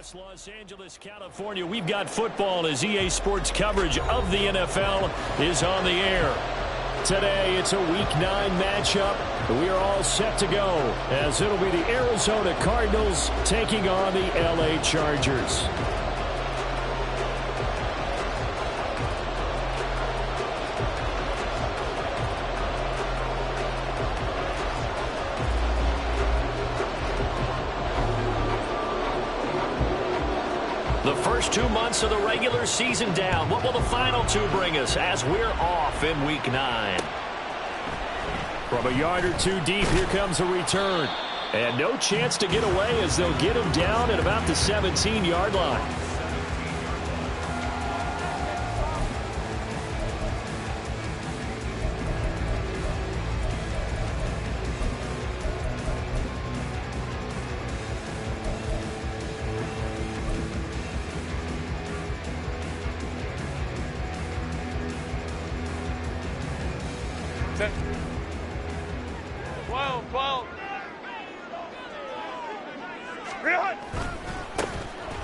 West Los Angeles, California. We've got football as EA Sports coverage of the NFL is on the air. Today, it's a Week 9 matchup. We are all set to go as it'll be the Arizona Cardinals taking on the LA Chargers. The first 2 months of the regular season down. What will the final two bring us as we're off in Week 9? From a yard or two deep, here comes a return. And no chance to get away as they'll get him down at about the 17-yard line.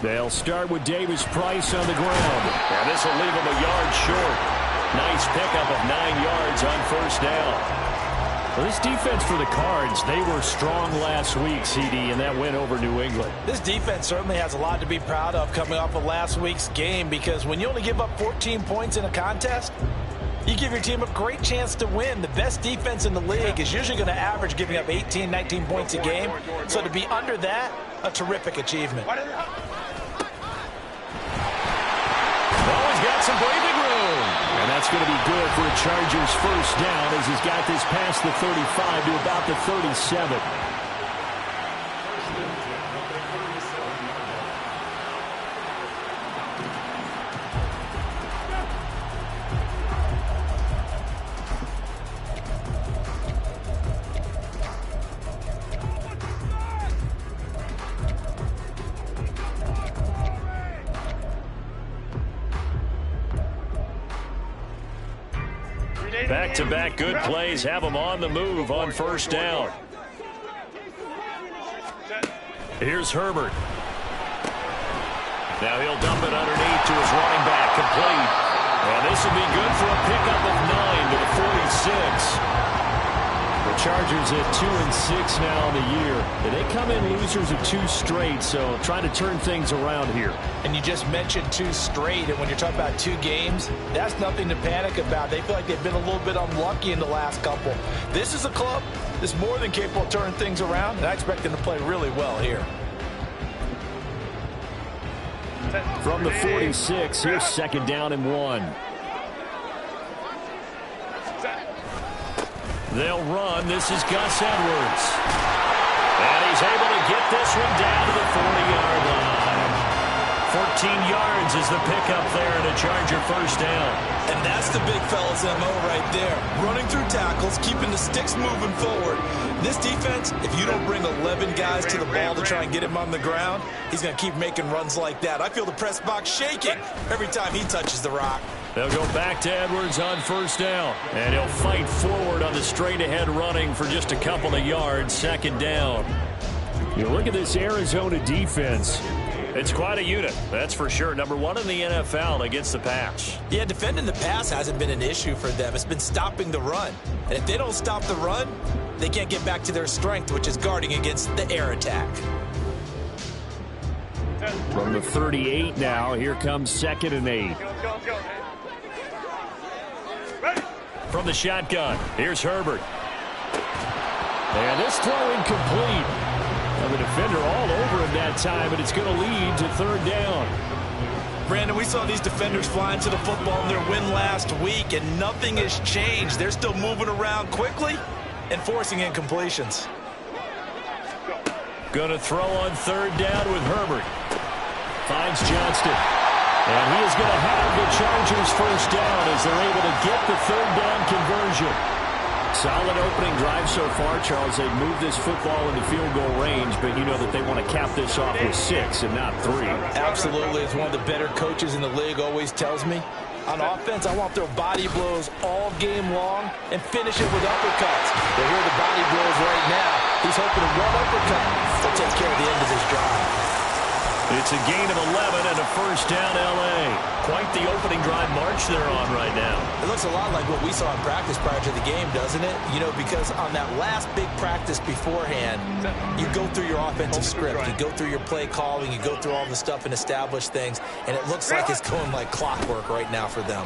They'll start with Davis Price on the ground. And this will leave him a yard short. Nice pickup of 9 yards on first down. Well, this defense for the Cards, they were strong last week, CD, and that went over New England. This defense certainly has a lot to be proud of coming off of last week's game, because when you only give up 14 points in a contest, you give your team a great chance to win. The best defense in the league is usually going to average giving up 18, 19 points a game. So to be under that, a terrific achievement. Got some breathing room. And that's going to be good for a Chargers first down as he's got this past the 35 to about the 37. Back-to-back good plays have him on the move on first down. Here's Herbert. Now he'll dump it underneath to his running back, complete. And this will be good for a pickup of 9 to the 46. The Chargers at 2-6 now in the year. And they come in losers of 2 straight, so trying to turn things around here. And you just mentioned 2 straight, and when you're talking about 2 games, that's nothing to panic about. They feel like they've been a little bit unlucky in the last couple. This is a club that's more than capable of turning things around, and I expect them to play really well here. From the 46, here's second down and 1. They'll run. This is Gus Edwards. And he's able to get this one down to the 40-yard line. 14 yards is the pickup there and a Charger first down. And that's the big fella's MO right there. Running through tackles, keeping the sticks moving forward. This defense, if you don't bring 11 guys to the ball to try and get him on the ground, he's going to keep making runs like that. I feel the press box shaking every time he touches the rock. They'll go back to Edwards on first down. And he'll fight forward on the straight-ahead running for just a couple of yards. Second down. You look at this Arizona defense. It's quite a unit, that's for sure. Number 1 in the NFL against the pass. Yeah, defending the pass hasn't been an issue for them. It's been stopping the run. And if they don't stop the run, they can't get back to their strength, which is guarding against the air attack. From the 38 now, here comes second and 8. From the shotgun, here's Herbert. And this throw incomplete. And the defender all over him that time, and it's going to lead to third down. Brandon, we saw these defenders flying to the football in their win last week, and nothing has changed. They're still moving around quickly and forcing incompletions. Going to throw on third down with Herbert. Finds Johnston. And he is going to have the Chargers first down as they're able to get the third down conversion. Solid opening drive so far, Charles. They've moved this football into field goal range, but you know that they want to cap this off with 6 and not 3. Absolutely. It's one of the better coaches in the league always tells me. On offense, I want their body blows all game long and finish it with uppercuts. Well, here are the body blows right now. He's hoping to one uppercut that takes care of the end of this drive. It's a gain of 11 and a first down, L.A. Quite the opening drive march they're on right now. It looks a lot like what we saw in practice prior to the game, doesn't it? You know, because on that last big practice beforehand, you go through your offensive script, you go through your play calling, you go through all the stuff and establish things, and it looks like it's going like clockwork right now for them.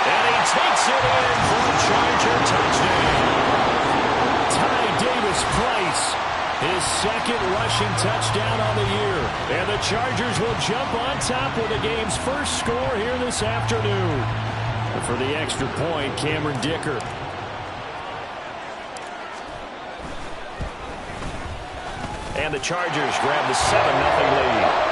And he takes it in for a Charger touchdown. Ty Davis-Price, his second rushing touchdown on the year. And the Chargers will jump on top with the game's first score here this afternoon. And for the extra point, Cameron Dicker. And the Chargers grab the 7-0 lead.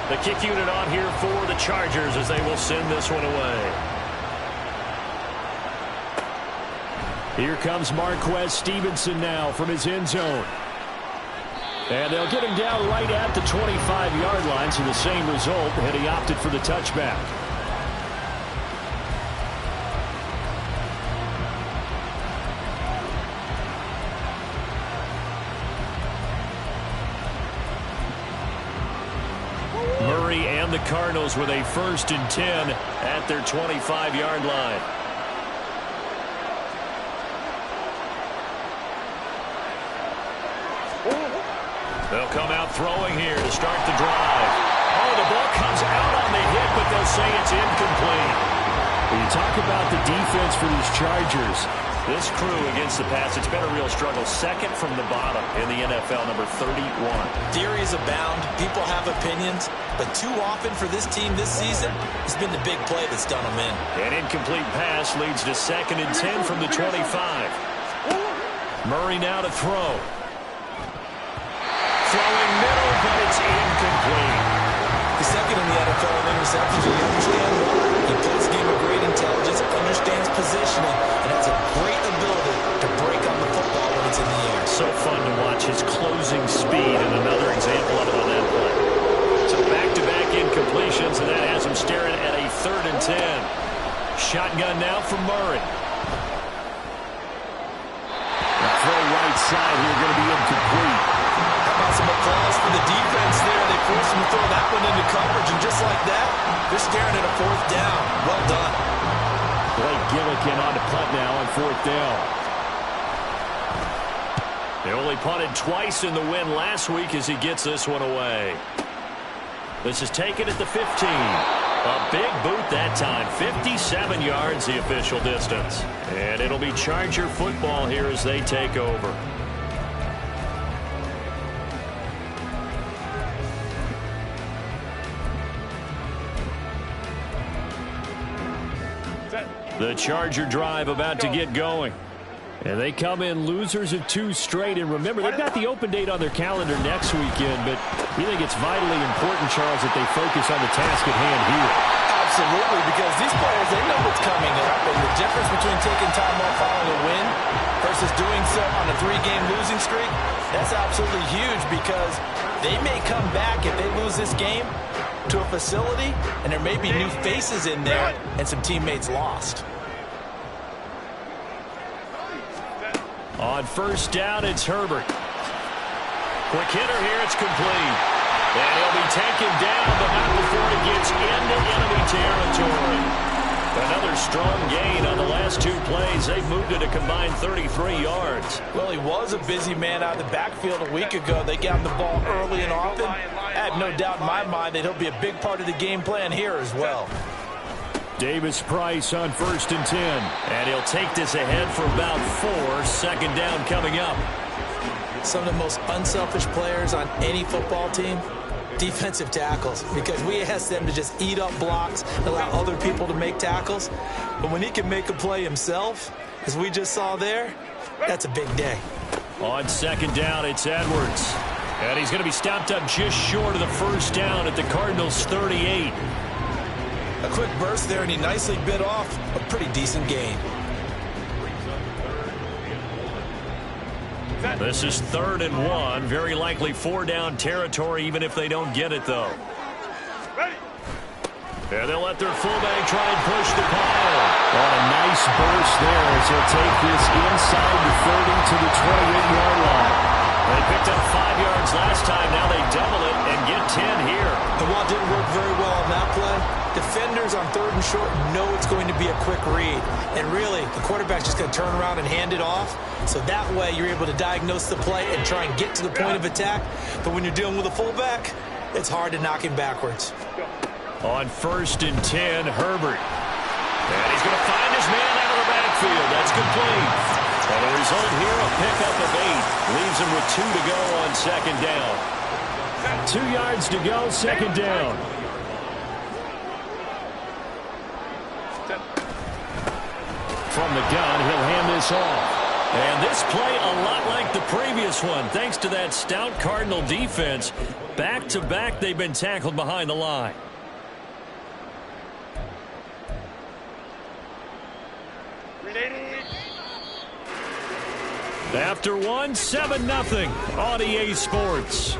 The kick unit on here for the Chargers as they will send this one away. Here comes Marquez Stevenson now from his end zone. And they'll get him down right at the 25-yard line, so the same result, and he opted for the touchback. The Cardinals with a 1st and 10 at their 25-yard line. They'll come out throwing here to start the drive. Oh, the ball comes out on the hit, but they'll say it's incomplete. When you talk about the defense for these Chargers, this crew against the pass, it's been a real struggle. Second from the bottom in the NFL, number 31. Theories abound. People have opinions. But too often for this team this season, it's been the big play that's done them in. An incomplete pass leads to 2nd and 10 from the 25. Murray now to throw. Throwing middle, but it's incomplete. The second in the NFL in interceptions, you understand why. He plays a game of great intelligence, understands positioning, and has a great ability to break on the football when it's in the air. So fun to watch his closing speed, and another example of it on that play. So back-to-back incompletions, and that has him staring at a 3rd and 10. Shotgun now for Murray. The throw right side here going to be incomplete. How about some applause for the defense there? They forced him to throw that one into coverage, and just like that, they're staring at a 4th down. Well done. Blake Gillikin on the punt now on 4th down. They only punted twice in the win last week as he gets this one away. This is taken at the 15. A big boot that time. 57 yards the official distance. And it'll be Charger football here as they take over. The Charger drive about to get going. And they come in losers of 2 straight. And remember, they've got the open date on their calendar next weekend. But we think it's vitally important, Charles, that they focus on the task at hand here. Absolutely, because these players, they know what's coming up. And the difference between taking time off following a win versus doing so on a 3-game losing streak, that's absolutely huge because they may come back if they lose this game to a facility, and there may be new faces in there and some teammates lost. On 1st down, it's Herbert. Quick hitter here, it's complete. And he'll be taken down, but not before he gets into enemy territory. Another strong gain on the last 2 plays. They've moved it a combined 33 yards. Well, he was a busy man out of the backfield a week ago. They got him the ball early and often. I have no doubt in my mind that he'll be a big part of the game plan here as well. Davis-Price on 1st and 10. And he'll take this ahead for about 4. 2nd down coming up. Some of the most unselfish players on any football team, defensive tackles, because we ask them to just eat up blocks, allow other people to make tackles. But when he can make a play himself, as we just saw there, that's a big day. On 2nd down, it's Edwards. And he's going to be stopped up just short of the 1st down at the Cardinals' 38. A quick burst there, and he nicely bit off a pretty decent gain. This is 3rd and 1. Very likely 4-down territory, even if they don't get it, though. And they'll let their fullback try and push the pile. On a nice burst there as he'll take this inside the 30 to the 28-yard line. They picked up 5 yards last time. Now they double it and get 10 here. And while it didn't work very well on that play, defenders on 3rd and short know it's going to be a quick read. And really, the quarterback's just going to turn around and hand it off. So that way, you're able to diagnose the play and try and get to the point of attack. But when you're dealing with a fullback, it's hard to knock him backwards. On 1st and 10, Herbert. And he's going to find his man out of the backfield. That's complete. And the result here, a pickup of 8. Leaves him with 2 to go on 2nd down. 2 yards to go, 2nd down. From the gun, he'll hand this off. And this play a lot like the previous one. Thanks to that stout Cardinal defense. Back-to-back, they've been tackled behind the line. After 1, 7-0 on EA Sports.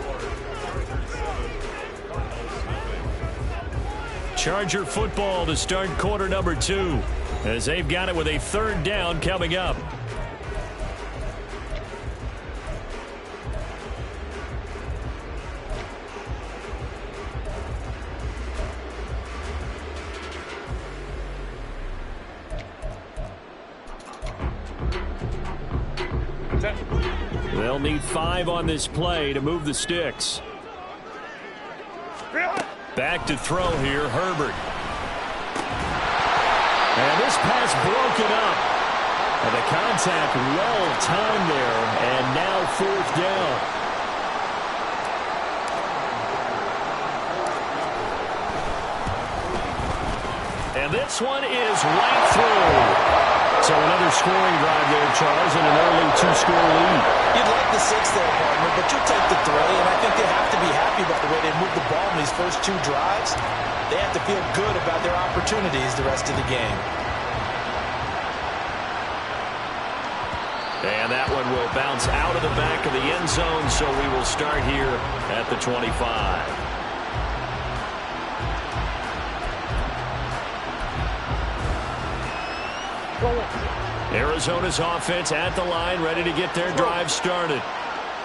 Charger football to start quarter number 2 as they've got it with a 3rd down coming up. They'll need 5 on this play to move the sticks. Back to throw here, Herbert. And this pass broken up. And the contact well timed there, and now 4th down. And this one is right through. So another scoring drive there, Charles, and an early 2-score lead. You'd like the 6 there, partner, but you'll take the 3, and I think they have to be happy about the way they moved the ball in these first 2 drives. They have to feel good about their opportunities the rest of the game. And that one will bounce out of the back of the end zone, so we will start here at the 25. Arizona's offense at the line, ready to get their drive started.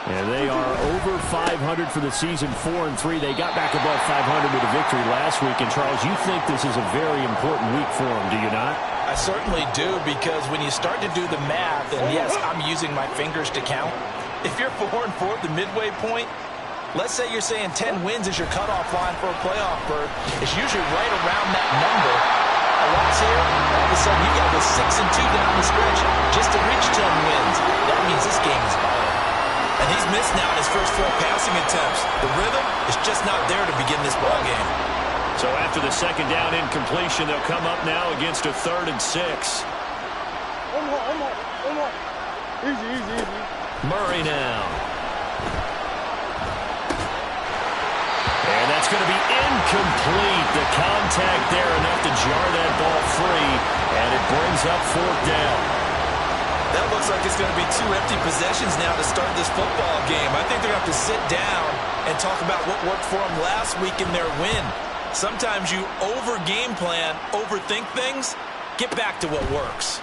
And they are over 500 for the season, 4-3. They got back above 500 with a victory last week. And, Charles, you think this is a very important week for them, do you not? I certainly do, because when you start to do the math, and yes, I'm using my fingers to count. If you're 4-4 at the midway point, let's say you're saying 10 wins is your cutoff line for a playoff berth. It's usually right around that number. A loss here, all of a sudden you got to go 6-2 down the stretch just to reach 10 wins. That means this game is vital. And he's missed now his first 4 passing attempts. The rhythm is just not there to begin this ball game. So after the 2nd down incompletion, they'll come up now against a 3rd and 6. Easy. Murray now. And that's going to be incomplete. The contact there enough to jar that ball free, and it brings up 4th down. That looks like it's going to be 2 empty possessions now to start this football game. I think they're going to have to sit down and talk about what worked for them last week in their win. Sometimes you over-game plan, overthink things. Get back to what works.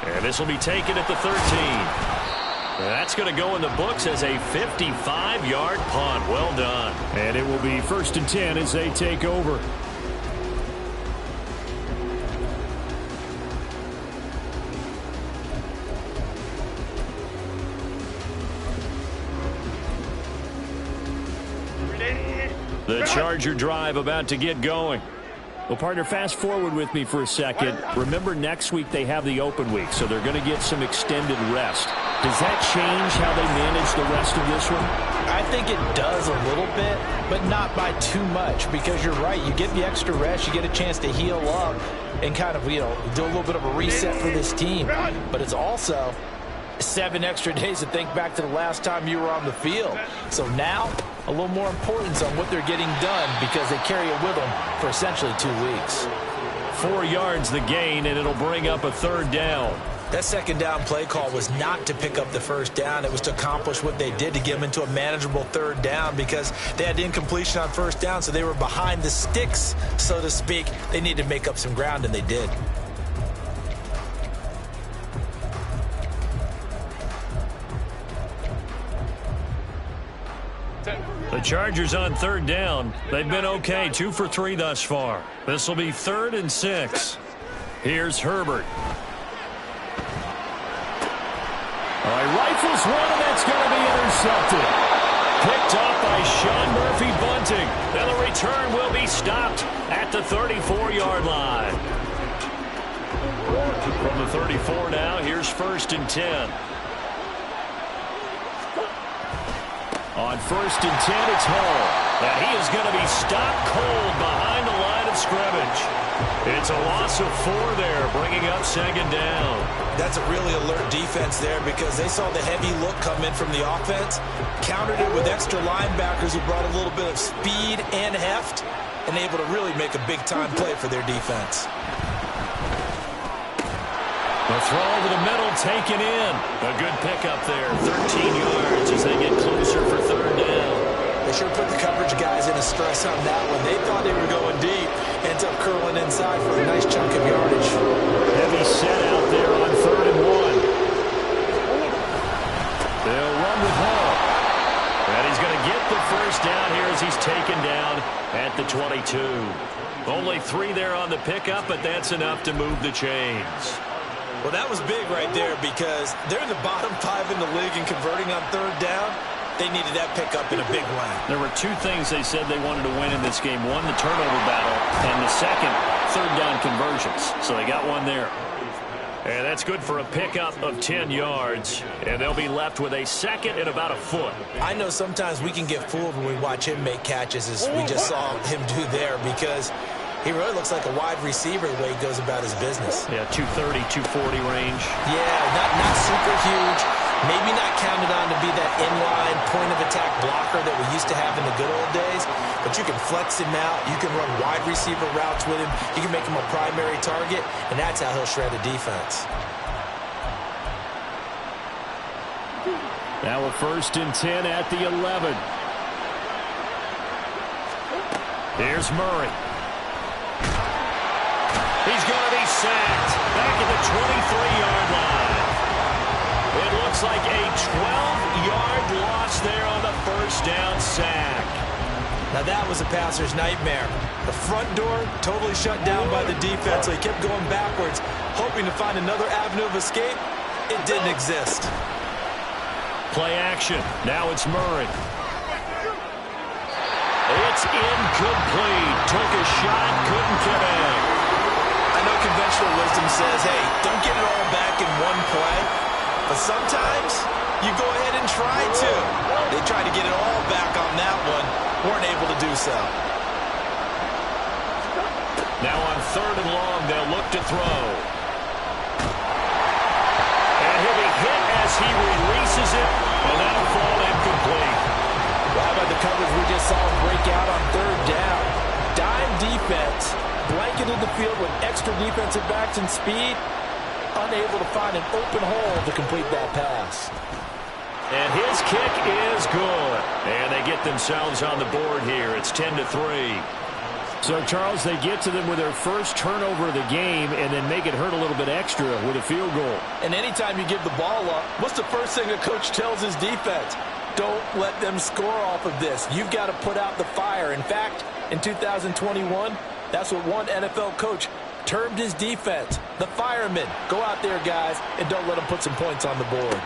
And this will be taken at the 13. That's going to go in the books as a 55-yard punt. Well done. And it will be 1st and 10 as they take over. The Charger drive about to get going. Well, partner, fast forward with me for a second. Remember, next week they have the open week, so they're going to get some extended rest. Does that change how they manage the rest of this one? I think it does a little bit, but not by too much, because you're right. You get the extra rest, you get a chance to heal up and kind of, do a little bit of a reset for this team. But it's also 7 extra days to think back to the last time you were on the field. So now, a little more importance on what they're getting done, because they carry it with them for essentially 2 weeks. 4 yards the gain, and it'll bring up a 3rd down. That second down play call was not to pick up the first down. It was to accomplish what they did to get them into a manageable third down because they had incompletion on first down, so they were behind the sticks, so to speak. They needed to make up some ground, and they did. The Chargers on third down. They've been okay, 2 for 3 thus far. This will be 3rd and 6. Here's Herbert. All right, rifles one, and that's going to be intercepted. Picked up by Sean Murphy Bunting. And the return will be stopped at the 34-yard line. From the 34 now, here's 1st and 10. On 1st and 10, it's Hall. And he is going to be stopped cold behind the line of scrimmage. It's a loss of 4 there, bringing up 2nd down. That's a really alert defense there because they saw the heavy look come in from the offense, countered it with extra linebackers who brought a little bit of speed and heft, and able to really make a big-time play for their defense. The throw over the middle, taken in. A good pickup there, 13 yards as they get closer for 3rd down. They sure put the coverage guys in a stress on that one. They thought they were going deep, ends up curling inside for a nice chunk of yardage. Heavy set out there on 3rd and 1. They'll run with Hall. And he's going to get the first down here as he's taken down at the 22. Only 3 there on the pickup, but that's enough to move the chains. Well, that was big right there because they're in the bottom 5 in the league in converting on 3rd down. They needed that pickup in a big way. There were 2 things they said they wanted to win in this game. One, the turnover battle, and the second, 3rd down conversions. So they got one there. And that's good for a pickup of 10 yards. And they'll be left with a 2nd and about a foot. I know sometimes we can get fooled when we watch him make catches as we just saw him do there because he really looks like a wide receiver the way he goes about his business. Yeah, 230, 240 range. Yeah, not super huge. Maybe not counted on to be that inline point-of-attack blocker that we used to have in the good old days, but you can flex him out. You can run wide receiver routes with him. You can make him a primary target, and that's how he'll shred a defense. Now a 1st and 10 at the 11. Here's Murray. He's going to be sacked back at the 23-yard line. It looks like a 12-yard loss there on the 1st down sack. Now that was a passer's nightmare. The front door totally shut down by the defense, so he kept going backwards, hoping to find another avenue of escape. It didn't exist. Play action. Now it's Murray. It's incomplete. Took a shot, couldn't connect. I know conventional wisdom says, hey, don't get it all back in one play. But sometimes you go ahead and try to. They tried to get it all back on that one. Weren't able to do so. Now on 3rd and long, they'll look to throw. And he'll be hit as he releases it. And that'll fall incomplete. Well, how about the coverage we just saw break out on 3rd down? Dime defense, blanketed the field with extra defensive backs and speed. Unable to find an open hole to complete that pass. And his kick is good. And they get themselves on the board here. It's 10-3. So, Charles, they get to them with their first turnover of the game and then make it hurt a little bit extra with a field goal. And anytime you give the ball up, what's the first thing a coach tells his defense? Don't let them score off of this. You've got to put out the fire. In fact, in 2021, that's what one NFL coach termed his defense, the firemen. Go out there, guys, and don't let them put some points on the board.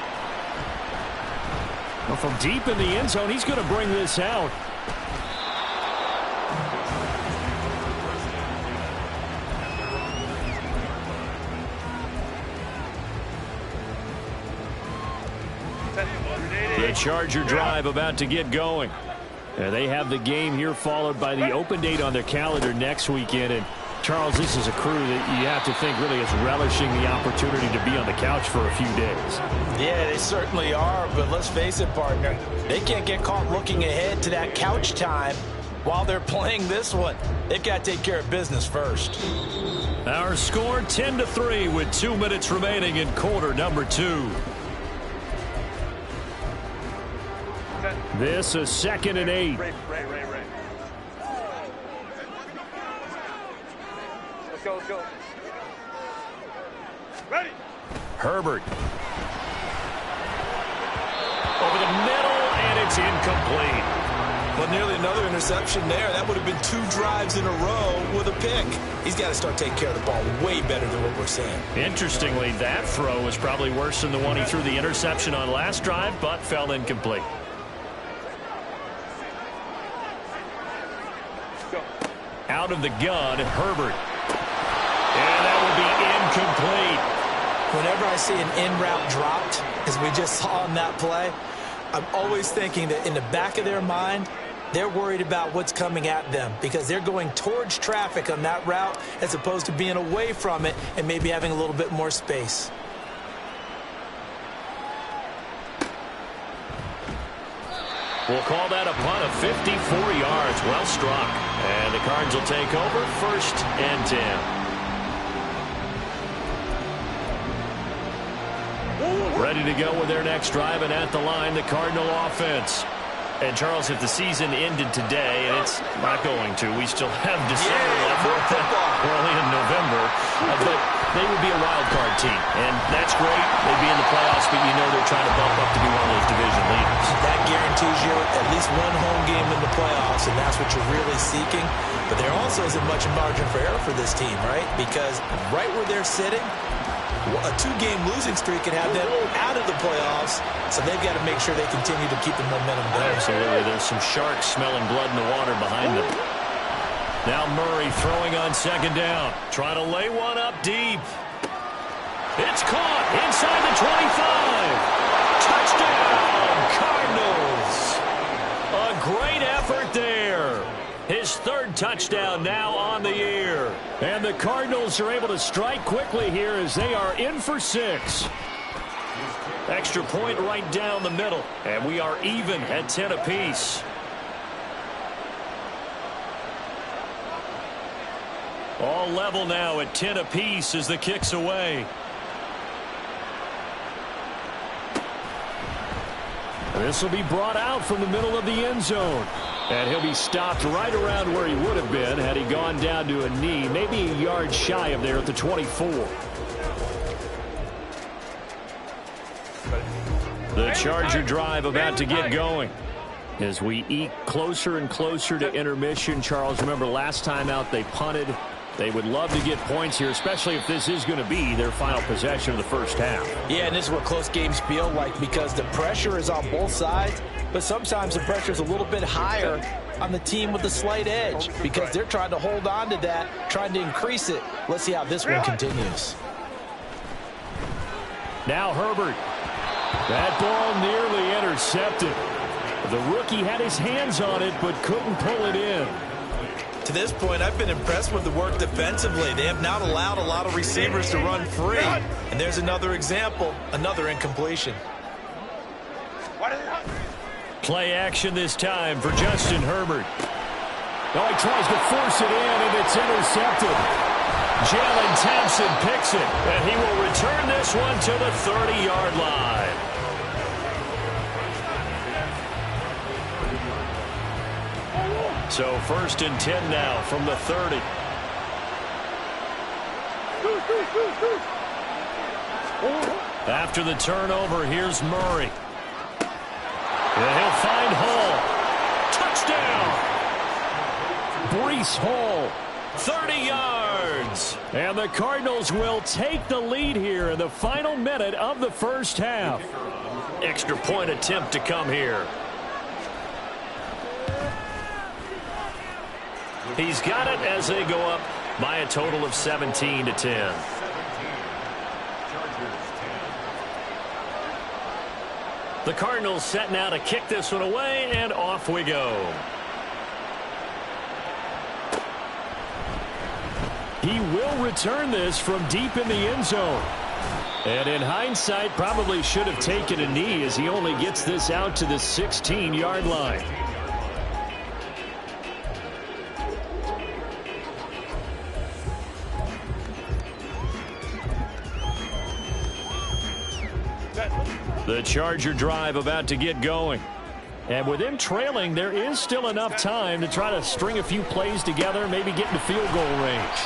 Well, from deep in the end zone, he's going to bring this out. The Charger drive about to get going. They have the game here followed by the open date on their calendar next weekend. And Charles, this is a crew that you have to think really is relishing the opportunity to be on the couch for a few days. Yeah, they certainly are, but let's face it, partner. They can't get caught looking ahead to that couch time while they're playing this one, they've got to take care of business first. Our score 10-3 with 2 minutes remaining in quarter number 2. This is 2nd and 8. Right. Let's go. Ready. Herbert. Over the middle, and it's incomplete. Well, nearly another interception there. That would have been 2 drives in a row with a pick. He's got to start taking care of the ball way better than what we're seeing. Interestingly, that throw was probably worse than the one he threw the interception on last drive, but fell incomplete. Out of the gun, Herbert. And that will be incomplete. Whenever I see an in-route dropped, as we just saw in that play, I'm always thinking that in the back of their mind, they're worried about what's coming at them because they're going towards traffic on that route as opposed to being away from it and maybe having a little bit more space. We'll call that a punt of 54 yards. Well struck. And the Cards will take over 1st and 10. Ready to go with their next drive, and at the line, the Cardinal offense. And, Charles, if the season ended today, and it's not going to, we still have December left. We're only in November. But they would be a wild card team, and that's great. They'd be in the playoffs, but you know they're trying to bump up to be one of those division leaders. That guarantees you at least one home game in the playoffs, and that's what you're really seeking. But there also isn't much margin for error for this team, right? Because right where they're sitting, a 2-game losing streak could have them out of the playoffs, so they've got to make sure they continue to keep the momentum going. Absolutely. There's some sharks smelling blood in the water behind them. Now Murray throwing on 2nd down. Trying to lay one up deep. It's caught inside the 25. Touchdown, Cardinals. A great effort there. His 3rd touchdown now on the year. And the Cardinals are able to strike quickly here as they are in for 6. Extra point right down the middle. And we are even at 10 apiece. All level now at 10 apiece as the kick's away. This will be brought out from the middle of the end zone. And he'll be stopped right around where he would have been had he gone down to a knee, maybe a yard shy of there at the 24. The Charger drive about to get going. As we eke closer and closer to intermission, Charles, remember last time out they punted. They would love to get points here, especially if this is going to be their final possession of the first half. Yeah, and this is what close games feel like because the pressure is on both sides, but sometimes the pressure is a little bit higher on the team with the slight edge because they're trying to hold on to that, trying to increase it. Let's see how this one continues. Now Herbert. That ball nearly intercepted. The rookie had his hands on it but couldn't pull it in. To this point, I've been impressed with the work defensively. They have not allowed a lot of receivers to run free. And there's another example, another incompletion. Play action this time for Justin Herbert. Oh, he tries to force it in, and it's intercepted. Jalen Thompson picks it, and he will return this one to the 30-yard line. So 1st and 10 now from the 30. After the turnover, here's Murray. And he'll find Hall. Touchdown! Breece Hall, 30 yards. And the Cardinals will take the lead here in the final minute of the first half. Extra point attempt to come here. He's got it as they go up by a total of 17-10. The Cardinals set now to kick this one away, and off we go. He will return this from deep in the end zone. And in hindsight, probably should have taken a knee as he only gets this out to the 16-yard line. The Charger drive about to get going. And with them trailing, there is still enough time to try to string a few plays together, maybe get into field goal range.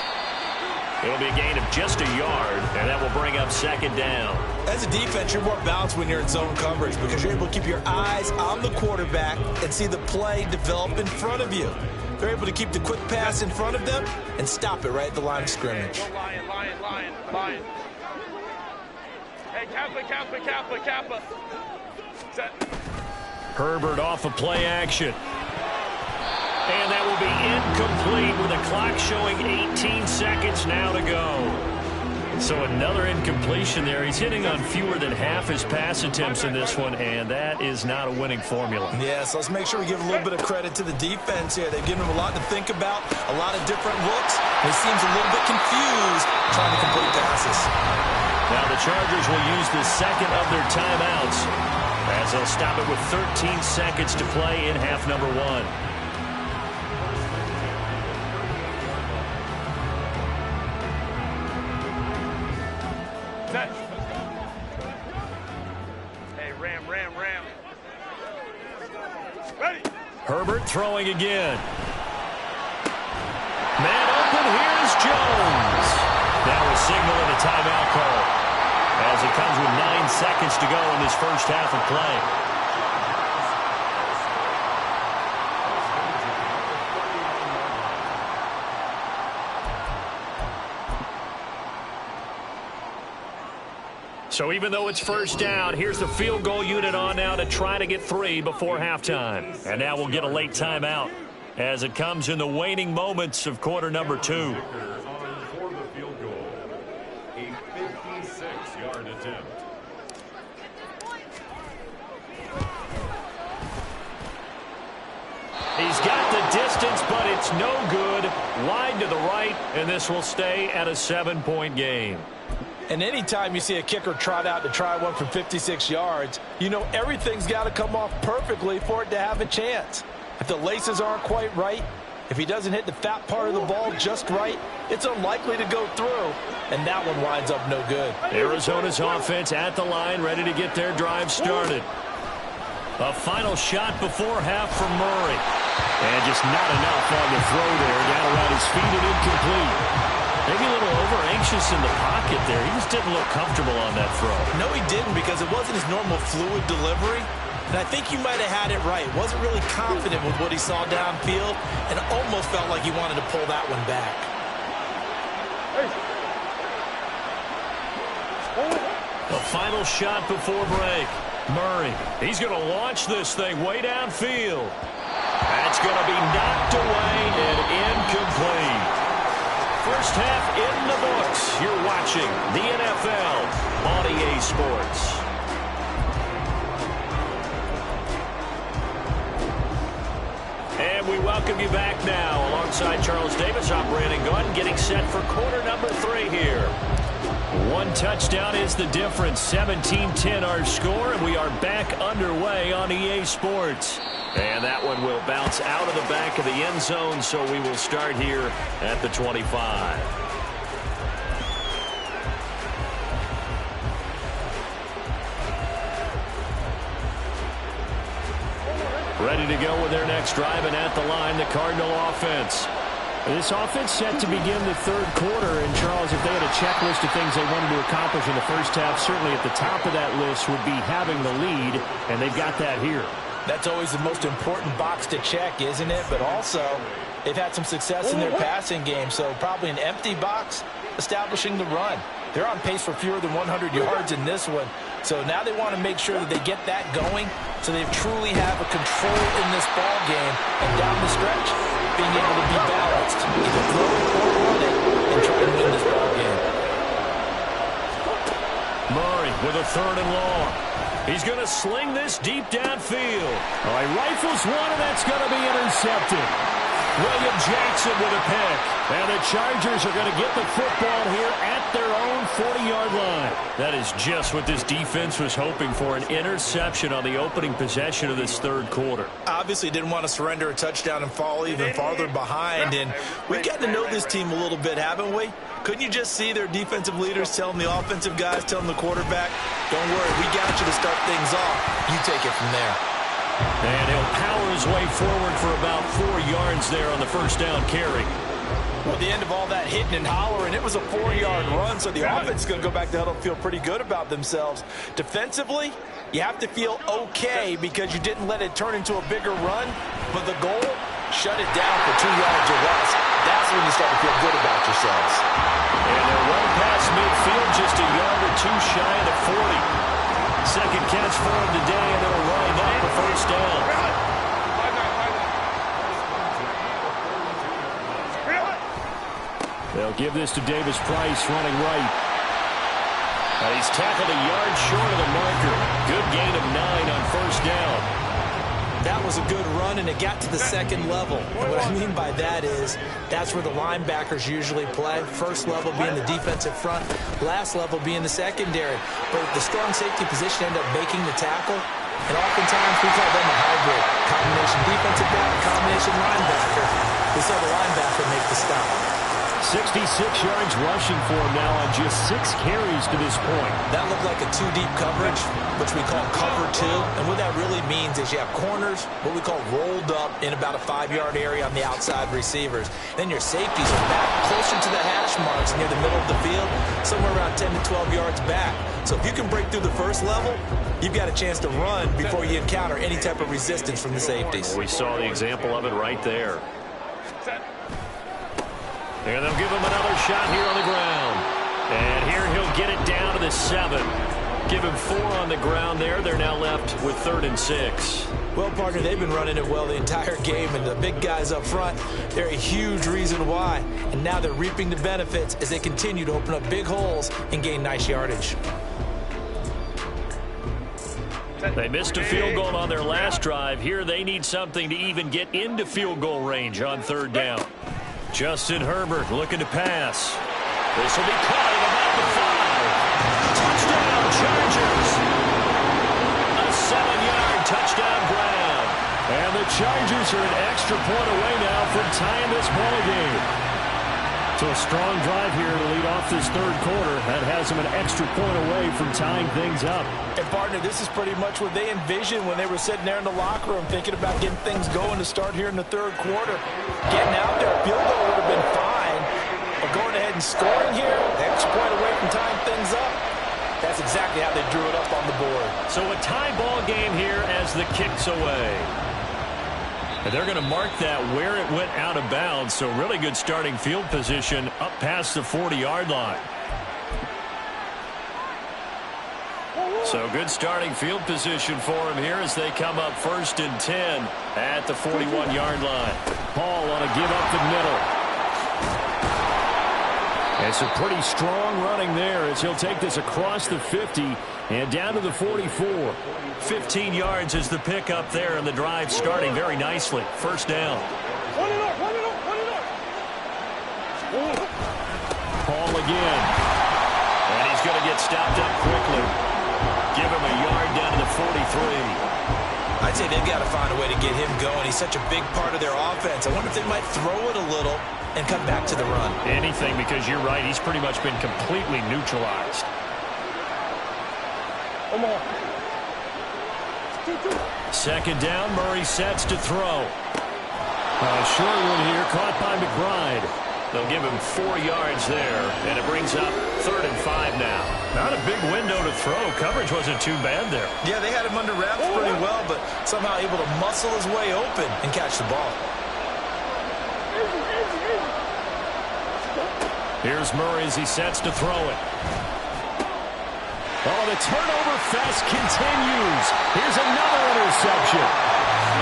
It'll be a gain of just a yard, and that will bring up second down. As a defense, you're more balanced when you're in zone coverage because you're able to keep your eyes on the quarterback and see the play develop in front of you. They're able to keep the quick pass in front of them and stop it right at the line of scrimmage. Lion. Hey, Kappa. Set. Herbert off of play action. And that will be incomplete with the clock showing 18 seconds now to go. So another incompletion there. He's hitting on fewer than half his pass attempts in this one, and that is not a winning formula. Yeah, so let's make sure we give a little bit of credit to the defense here. They've given him a lot to think about, a lot of different looks. He seems a little bit confused trying to complete passes. Now the Chargers will use the second of their timeouts as they'll stop it with 13 seconds to play in half number one. Set. Hey, Ram. Ready. Herbert throwing again. Man open, here's Jones. Now a signal and a timeout call as it comes with 9 seconds to go in this first half of play. So even though it's first down, here's the field goal unit on now to try to get 3 before halftime. And now we'll get a late timeout as it comes in the waning moments of quarter number 2. For the field goal, a 56-yard attempt. He's got the distance, but it's no good. Wide to the right, and this will stay at a 7-point game. And anytime you see a kicker trot out to try one from 56 yards, you know everything's got to come off perfectly for it to have a chance. If the laces aren't quite right, if he doesn't hit the fat part of the ball just right, it's unlikely to go through, and that one winds up no good. Arizona's offense at the line, ready to get their drive started. A final shot before half from Murray. And just not enough on the throw there. Down around his feet and incomplete. Maybe a little over-anxious in the pocket there. He just didn't look comfortable on that throw. No, he didn't because it wasn't his normal fluid delivery. And I think you might have had it right. Wasn't really confident with what he saw downfield and almost felt like he wanted to pull that one back. The final shot before break. Murray, he's going to launch this thing way downfield. That's going to be knocked away and incomplete. First half in the books. You're watching the NFL on EA Sports. And we welcome you back now alongside Charles Davis. I'm Brandon Gunn getting set for quarter number 3 here. One touchdown is the difference. 17-10 our score, and we are back underway on EA Sports. And that one will bounce out of the back of the end zone, so we will start here at the 25. Ready to go with their next drive, and at the line, the Cardinal offense. This offense set to begin the third quarter, and Charles, if they had a checklist of things they wanted to accomplish in the first half, certainly at the top of that list would be having the lead, and they've got that here. That's always the most important box to check, isn't it? But also, they've had some success in their passing game, so probably an empty box establishing the run. They're on pace for fewer than 100 yards in this one, so now they want to make sure that they get that going so they truly have a control in this ball game, and down the stretch, being able to be balanced, either throwing or running, and try to win this ball game. Murray with a 3rd and long. He's going to sling this deep downfield. All right, rifles one, and that's going to be intercepted. William Jackson with a pick. And the Chargers are going to get the football here at their own 40-yard line. That is just what this defense was hoping for, an interception on the opening possession of this third quarter. Obviously didn't want to surrender a touchdown and fall even farther behind. And we've gotten to know this team a little bit, haven't we? Couldn't you just see their defensive leaders telling the offensive guys, telling the quarterback, don't worry, we got you to start things off. You take it from there. And he'll power his way forward for about 4 yards there on the first down carry. Well, at the end of all that hitting and hollering, it was a 4-yard run, so the offense is going to go back to huddle and feel pretty good about themselves. Defensively, you have to feel okay because you didn't let it turn into a bigger run, but the goal, shut it down for 2 yards or less. That's when you start to feel good about yourselves. And they'll run past midfield just a yard or two shy of the 40. Second catch for him today, and it'll wind up for first down. They'll give this to Davis Price running right. And he's tackled a yard short of the marker. Good gain of 9 on first down. That was a good run, and it got to the second level. And what I mean by that is that's where the linebackers usually play. First level being the defensive front, last level being the secondary. But the strong safety position ended up making the tackle. And oftentimes we call them a hybrid. Combination defensive back, combination linebacker. We saw the linebacker make the stop. 66 yards rushing for him now on just 6 carries to this point. That looked like a 2-deep coverage, which we call cover 2. And what that really means is you have corners, what we call rolled up in about a 5-yard area on the outside receivers. Then your safeties are back closer to the hash marks near the middle of the field, somewhere around 10 to 12 yards back. So if you can break through the first level, you've got a chance to run before you encounter any type of resistance from the safeties. We saw the example of it right there. And they'll give him another shot here on the ground. And here he'll get it down to the 7. Give him 4 on the ground there. They're now left with 3rd and 6. Well, partner, they've been running it well the entire game, and the big guys up front, they're a huge reason why. And now they're reaping the benefits as they continue to open up big holes and gain nice yardage. They missed a field goal on their last drive. Here they need something to even get into field goal range on 3rd down. Justin Herbert looking to pass. This will be caught at about the 5. Touchdown, Chargers. A 7-yard touchdown ground. And the Chargers are an extra point away now from tying this ball game. So a strong drive here to lead off this 3rd quarter. That has them an extra point away from tying things up. And, partner, this is pretty much what they envisioned when they were sitting there in the locker room thinking about getting things going to start here in the 3rd quarter. Getting out there, a field goal would have been fine. But going ahead and scoring here, the extra point away from tying things up, that's exactly how they drew it up on the board. So a tie ball game here as the kick's away. And they're going to mark that where it went out of bounds. So really good starting field position up past the 40-yard line. So good starting field position for him here as they come up 1st and 10 at the 41-yard line. Paul on a give up the middle. It's a pretty strong running there as he'll take this across the 50 and down to the 44. 15 yards is the pickup there, and the drive starting very nicely. 1st down. Paul again. And he's going to get stopped up quickly. Give him a yard down to the 43. I'd say they've got to find a way to get him going. He's such a big part of their offense. I wonder if they might throw it a little and come back to the run. Anything, because you're right. He's pretty much been completely neutralized. Second down, Murray sets to throw. Short one here, caught by McBride. They'll give him 4 yards there, and it brings up 3rd and 5 now. Not a big window to throw. Coverage wasn't too bad there. Yeah, they had him under wraps pretty well, but somehow able to muscle his way open and catch the ball. Here's Murray as he sets to throw it. Oh, the turnover fest continues. Here's another interception.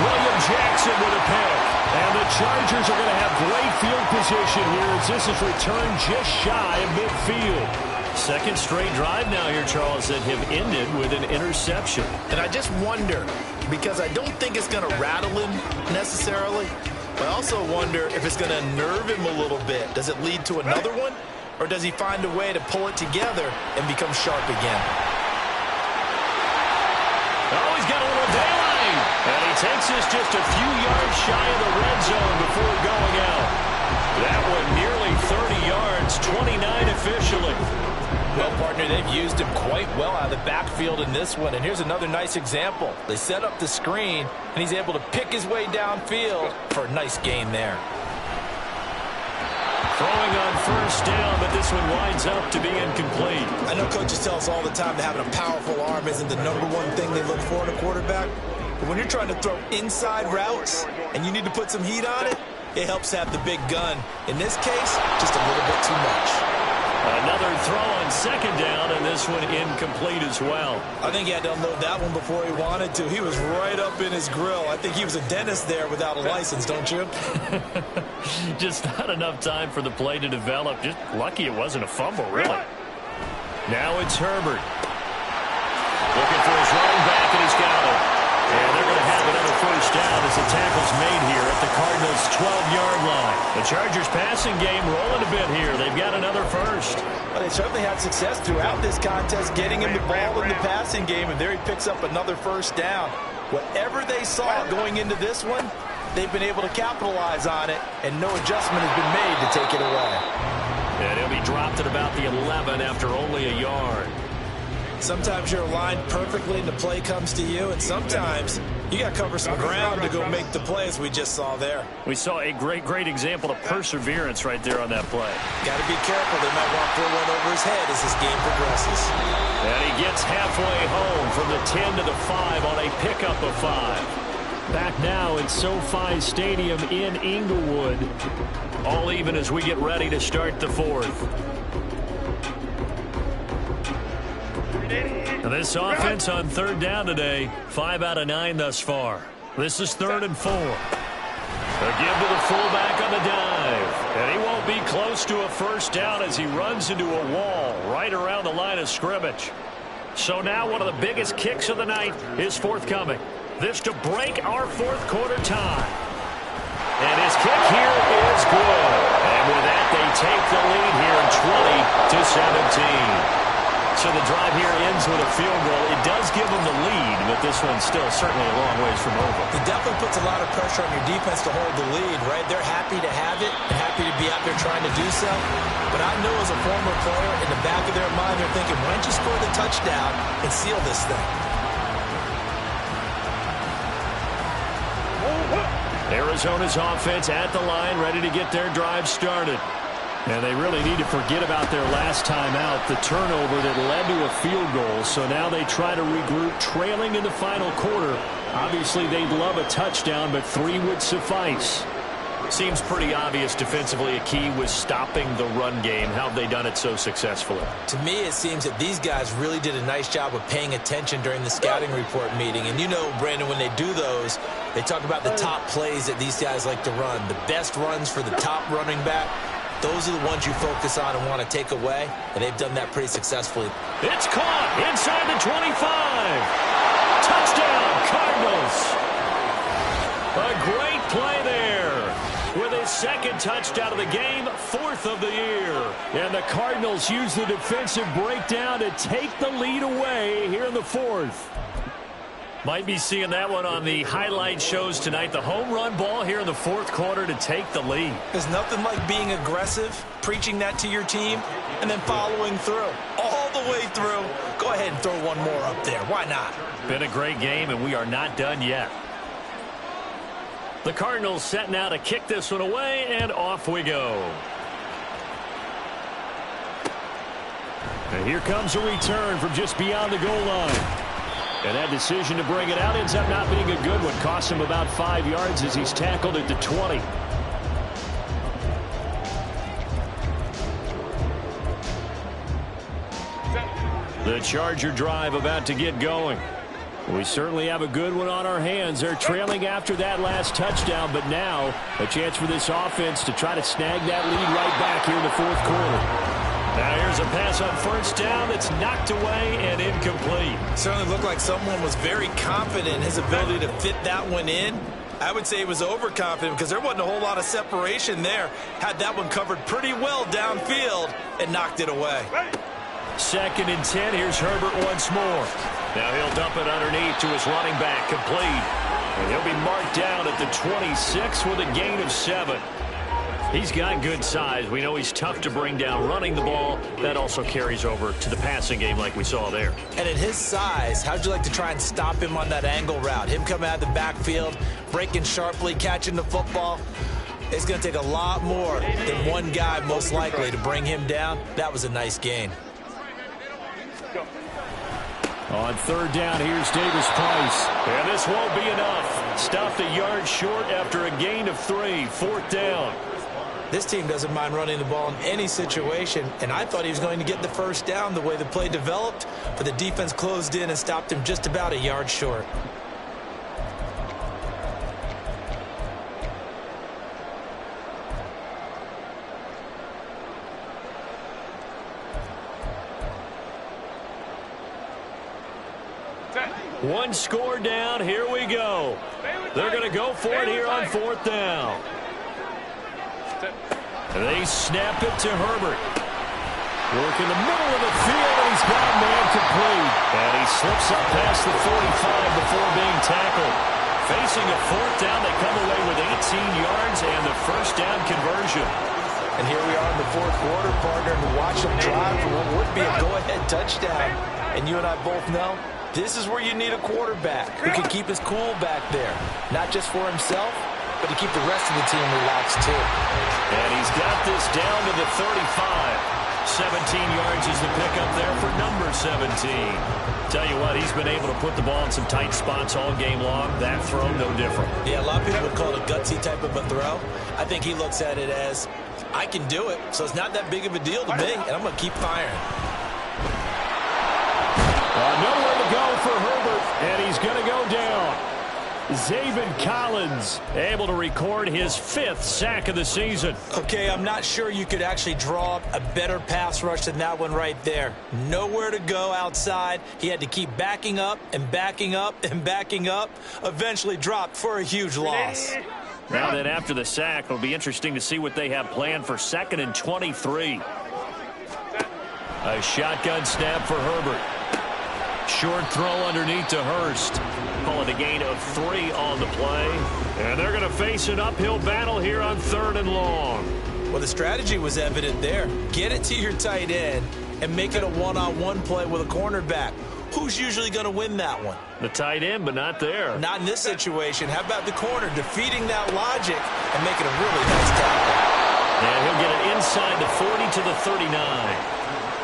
William Jackson with a pick. And the Chargers are going to have great field position here as this is returned just shy of midfield. Second straight drive now here, Charles, that have ended with an interception. And I just wonder, because I don't think it's going to rattle him necessarily, but I also wonder if it's going to nerve him a little bit. Does it lead to another one? Or does he find a way to pull it together and become sharp again? Oh, he's got a little daylight. And he takes us just a few yards shy of the red zone before going out. That one nearly 30 yards, 29 officially. Well, partner, they've used him quite well out of the backfield in this one. And here's another nice example. They set up the screen, and he's able to pick his way downfield for a nice gain there. Throwing on first down, but this one winds up to be incomplete. I know coaches tell us all the time that having a powerful arm isn't the #1 thing they look for in a quarterback. But when you're trying to throw inside routes and you need to put some heat on it, it helps have the big gun. In this case, just a little bit too much. Another throw on second down, and this one incomplete as well. I think he had to unload that one before he wanted to. He was right up in his grill. I think he was a dentist there without a license, don't you? Just not enough time for the play to develop. Just lucky it wasn't a fumble, really. Now it's Herbert. Looking for his running back, and he's got it. And they're going to have another first down as the tackle's made here at the Cardinals' 12-yard line. The Chargers' passing game rolling a bit here. They've got another first. Well, they certainly had success throughout this contest getting him the ball in the passing game, and there he picks up another first down. Whatever they saw going into this one, they've been able to capitalize on it, and no adjustment has been made to take it away. And he'll be dropped at about the 11 after only a yard. Sometimes you're aligned perfectly and the play comes to you, and sometimes you got to cover some ground to go make the play, as we just saw there. We saw a great example of perseverance right there on that play. Got to be careful. They might want to throw one over his head as this game progresses. And he gets halfway home from the 10 to the 5 on a pickup of 5. Back now in SoFi Stadium in Inglewood. All even as we get ready to start the fourth. This offense on third down today, 5 out of 9 thus far. This is 3rd and 4. A give to the fullback on the dive. And he won't be close to a first down as he runs into a wall right around the line of scrimmage. So now one of the biggest kicks of the night is forthcoming. This to break our fourth quarter tie. And his kick here is good. And with that, they take the lead here 20-17. So the drive here ends with a field goal. It does give them the lead, but this one's still certainly a long ways from over. It definitely puts a lot of pressure on your defense to hold the lead, right? They're happy to have it and happy to be out there trying to do so. But I know as a former player, in the back of their mind, they're thinking, why don't you score the touchdown and seal this thing? Arizona's offense at the line, ready to get their drive started. And they really need to forget about their last time out, the turnover that led to a field goal. So now they try to regroup, trailing in the final quarter. Obviously, they'd love a touchdown, but 3 would suffice. Seems pretty obvious defensively a key was stopping the run game. How have they done it so successfully? To me, it seems that these guys really did a nice job of paying attention during the scouting report meeting. And you know, Brandon, when they do those, they talk about the top plays that these guys like to run. The best runs for the top running back. Those are the ones you focus on and want to take away, and they've done that pretty successfully. It's caught inside the 25. Touchdown, Cardinals. A great play there with his second touchdown of the game, 4th of the year. And the Cardinals use the defensive breakdown to take the lead away here in the 4th. Might be seeing that one on the highlight shows tonight. The home run ball here in the 4th quarter to take the lead. There's nothing like being aggressive, preaching that to your team, and then following through. All the way through. Go ahead and throw one more up there. Why not? Been a great game, and we are not done yet. The Cardinals set now to kick this one away, and off we go. And here comes a return from just beyond the goal line. And that decision to bring it out ends up not being a good one. Costs him about 5 yards as he's tackled at the 20. The Charger drive about to get going. We certainly have a good one on our hands. They're trailing after that last touchdown, but now a chance for this offense to try to snag that lead right back here in the 4th quarter. Now here's a pass on first down that's knocked away and incomplete. Certainly looked like someone was very confident in his ability to fit that one in. I would say he was overconfident because there wasn't a whole lot of separation there. Had that one covered pretty well downfield and knocked it away. 2nd and 10. Here's Herbert once more. Now he'll dump it underneath to his running back, complete. And he'll be marked down at the 26 with a gain of 7. He's got good size. We know he's tough to bring down running the ball. That also carries over to the passing game like we saw there. And at his size, how'd you like to try and stop him on that angle route? Him coming out of the backfield, breaking sharply, catching the football. It's going to take a lot more than one guy, most likely, to bring him down. That was a nice gain. On third down, here's Davis Price. And this won't be enough. Stopped a yard short after a gain of 3. Fourth down. This team doesn't mind running the ball in any situation, and I thought he was going to get the first down the way the play developed, but the defense closed in and stopped him just about a yard short. One score down. Here we go. They're going to go for it here on fourth down. They snap it to Herbert. Work in the middle of the field, and he's got a man complete. And he slips up past the 45 before being tackled. Facing a fourth down, they come away with 18 yards and the first down conversion. And here we are in the fourth quarter, partner, and watch them drive for what would be a go-ahead touchdown. And you and I both know this is where you need a quarterback who can keep his cool back there, not just for himself, but to keep the rest of the team relaxed too. And he's got this down to the 35. 17 yards is the pickup there for number 17. Tell you what, he's been able to put the ball in some tight spots all game long. That throw, no different. Yeah, a lot of people would call it a gutsy type of a throw. I think he looks at it as, I can do it, so it's not that big of a deal to me, and I'm going to keep firing. Nowhere to go for Herbert, and he's going to go down. Zaven Collins able to record his 5th sack of the season. Okay, I'm not sure you could actually draw up a better pass rush than that one right there. Nowhere to go outside. He had to keep backing up and backing up and backing up. Eventually dropped for a huge loss. Now then, after the sack, it'll be interesting to see what they have planned for 2nd and 23. A shotgun snap for Herbert. Short throw underneath to Hurst. Call it a gain of 3 on the play. And they're going to face an uphill battle here on 3rd and long. Well, the strategy was evident there. Get it to your tight end and make it a one-on-one play with a cornerback. Who's usually going to win that one? The tight end, but not there. Not in this situation. How about the corner defeating that logic and making a really nice tackle? And he'll get it inside the 40 to the 39.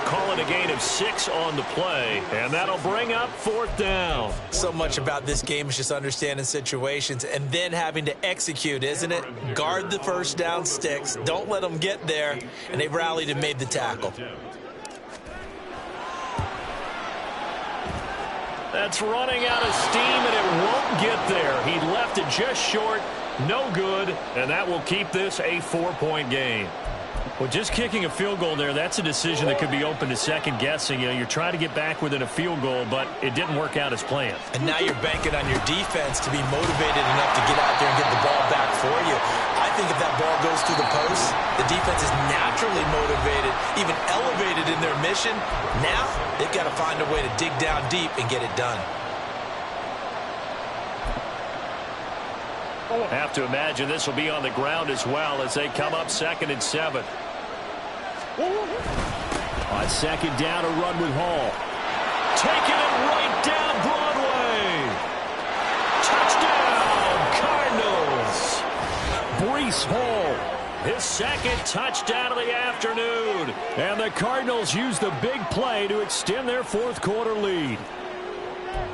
Call it a gain of 6 on the play, and that'll bring up 4th down. So much about this game is just understanding situations and then having to execute, isn't it? Guard the first down sticks. Don't let them get there, and they rallied and made the tackle. That's running out of steam, and it won't get there. He left it just short. No good, and that will keep this a 4-point game. Well, just kicking a field goal there, that's a decision that could be open to second guessing. You know, you're trying to get back within a field goal, but it didn't work out as planned. And now you're banking on your defense to be motivated enough to get out there and get the ball back for you. I think if that ball goes through the post, the defense is naturally motivated, even elevated in their mission. Now they've got to find a way to dig down deep and get it done. Have to imagine this will be on the ground as well as they come up 2nd and 7. On 2nd down, a run with Hall. Taking it right down Broadway. Touchdown, Cardinals. Breece Hall, his 2nd touchdown of the afternoon. And the Cardinals use the big play to extend their 4th quarter lead.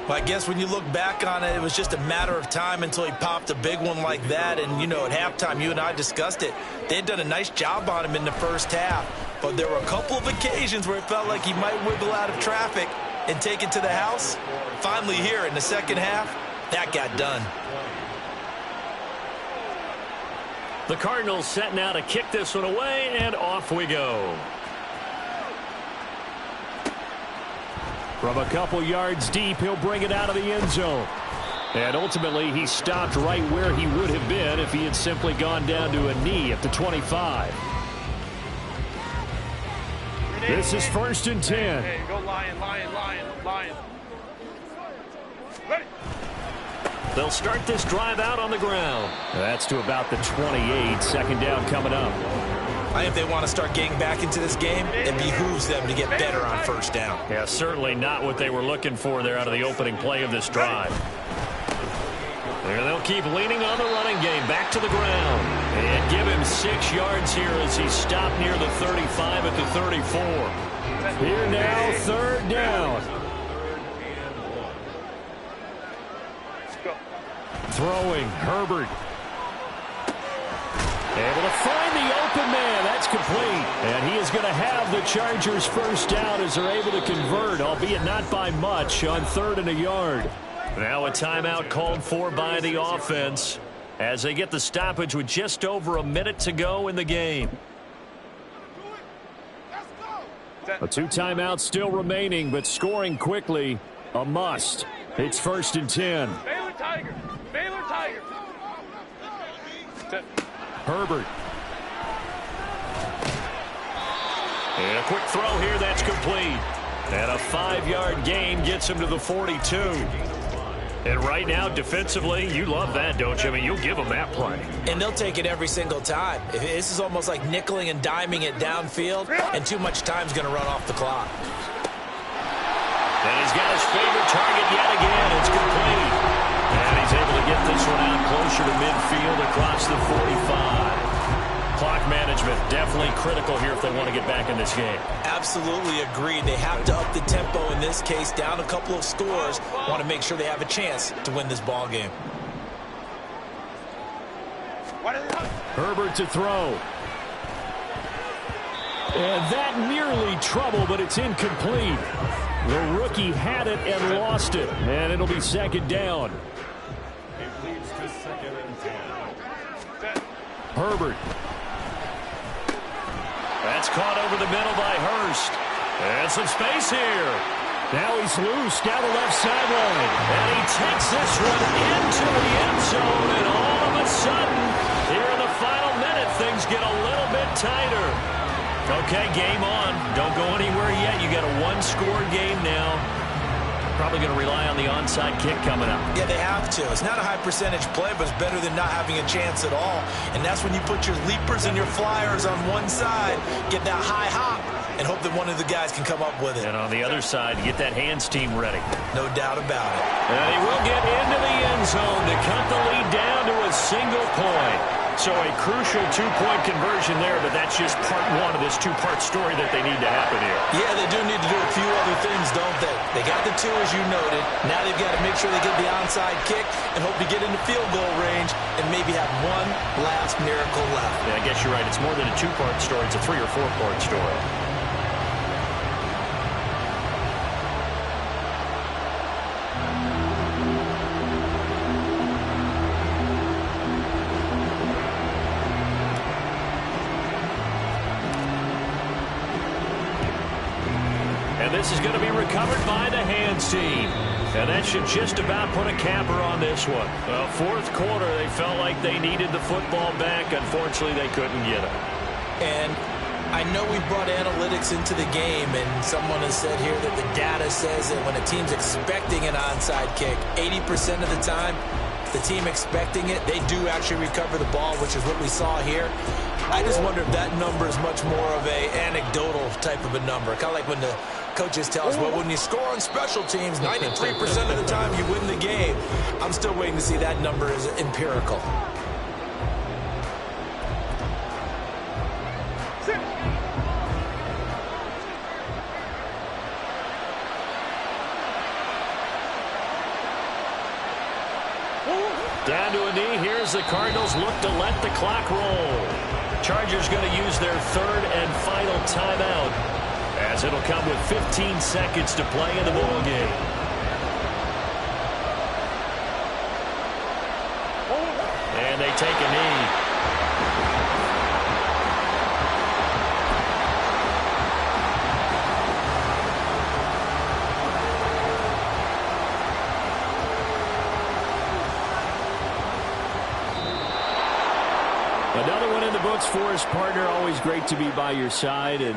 Well, I guess when you look back on it, it was just a matter of time until he popped a big one like that. And, you know, at halftime, you and I discussed it. They had done a nice job on him in the first half. But there were a couple of occasions where it felt like he might wiggle out of traffic and take it to the house. Finally here in the second half, that got done. The Cardinals set now to kick this one away, and off we go. From a couple yards deep, he'll bring it out of the end zone. And ultimately, he stopped right where he would have been if he had simply gone down to a knee at the 25. This is 1st and 10. Hey, go Lion. Ready. They'll start this drive out on the ground. That's to about the 28. Second down coming up. I think if they want to start getting back into this game, it behooves them to get better on first down. Yeah, certainly not what they were looking for there out of the opening play of this drive. There they'll keep leaning on the running game. Back to the ground. And give him 6 yards here as he's stopped near the 35 at the 34. Here now, third down. Throwing, Herbert. Able to find the open man. That's complete. And he is going to have the Chargers first down as they're able to convert, albeit not by much, on 3rd and a yard. Now a timeout called for by the offense as they get the stoppage with just over a minute to go in the game. A 2 timeouts still remaining, but scoring quickly, a must. It's 1st and 10. Baylor Tiger. Baylor Tiger. Herbert. And a quick throw here, that's complete. And a 5-yard gain gets him to the 42. And right now, defensively, you love that, don't you? I mean, you'll give them that play. And they'll take it every single time. This is almost like nickeling and diming it downfield, and too much time's going to run off the clock. And he's got his favorite target yet again. It's complete. And he's able to get this one out closer to midfield across the 45. Clock management definitely critical here if they want to get back in this game. Absolutely agreed. They have to up the tempo in this case, down a couple of scores. Want to make sure they have a chance to win this ball game. Herbert to throw. And that nearly trouble, but it's incomplete. The rookie had it and lost it. And it'll be 2nd down. It leads to 2nd and 10. Herbert. That's caught over the middle by Hurst. And some space here. Now he's loose down the left sideline. And he takes this one into the end zone. And all of a sudden, here in the final minute, things get a little bit tighter. Okay, game on. Don't go anywhere yet. You got a 1-score game now. Probably going to rely on the onside kick coming up. Yeah, they have to. It's not a high percentage play, but it's better than not having a chance at all. And that's when you put your leapers and your flyers on one side, get that high hop, and hope that one of the guys can come up with it. And on the other side, get that hands team ready. No doubt about it. And he will get into the end zone to cut the lead down to a single point. So a crucial 2-point conversion there, but that's just part 1 of this 2-part story that they need to happen here. Yeah, they do need to do a few other things, don't they? They got the 2, as you noted. Now they've got to make sure they get the onside kick and hope to get into field goal range and maybe have one last miracle left. Yeah, I guess you're right. It's more than a 2-part story. It's a 3- or 4-part story. And this is going to be recovered by the hands team. And that should just about put a capper on this one. 4th quarter, they felt like they needed the football back. Unfortunately, they couldn't get it. And I know we brought analytics into the game, and someone has said here that the data says that when a team's expecting an onside kick, 80% of the time, the team expecting it, they do actually recover the ball, which is what we saw here. I just wonder if that number is much more of a anecdotal type of a number. Kind of like when the coaches tell us, well, when you score on special teams, 93% of the time you win the game. I'm still waiting to see that number is empirical. Down to a knee. Here's the Cardinals look to let the clock roll. Chargers going to use their 3rd and final timeout, as it'll come with 15 seconds to play in the ball game. And they take a knee. Another one in the books for his partner. Always great to be by your side. And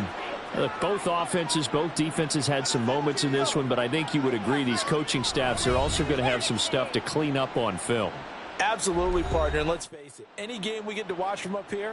Look, both offenses, both defenses had some moments in this one, but I think you would agree these coaching staffs are also going to have some stuff to clean up on film. Absolutely, partner. And let's face it, any game we get to watch from up here,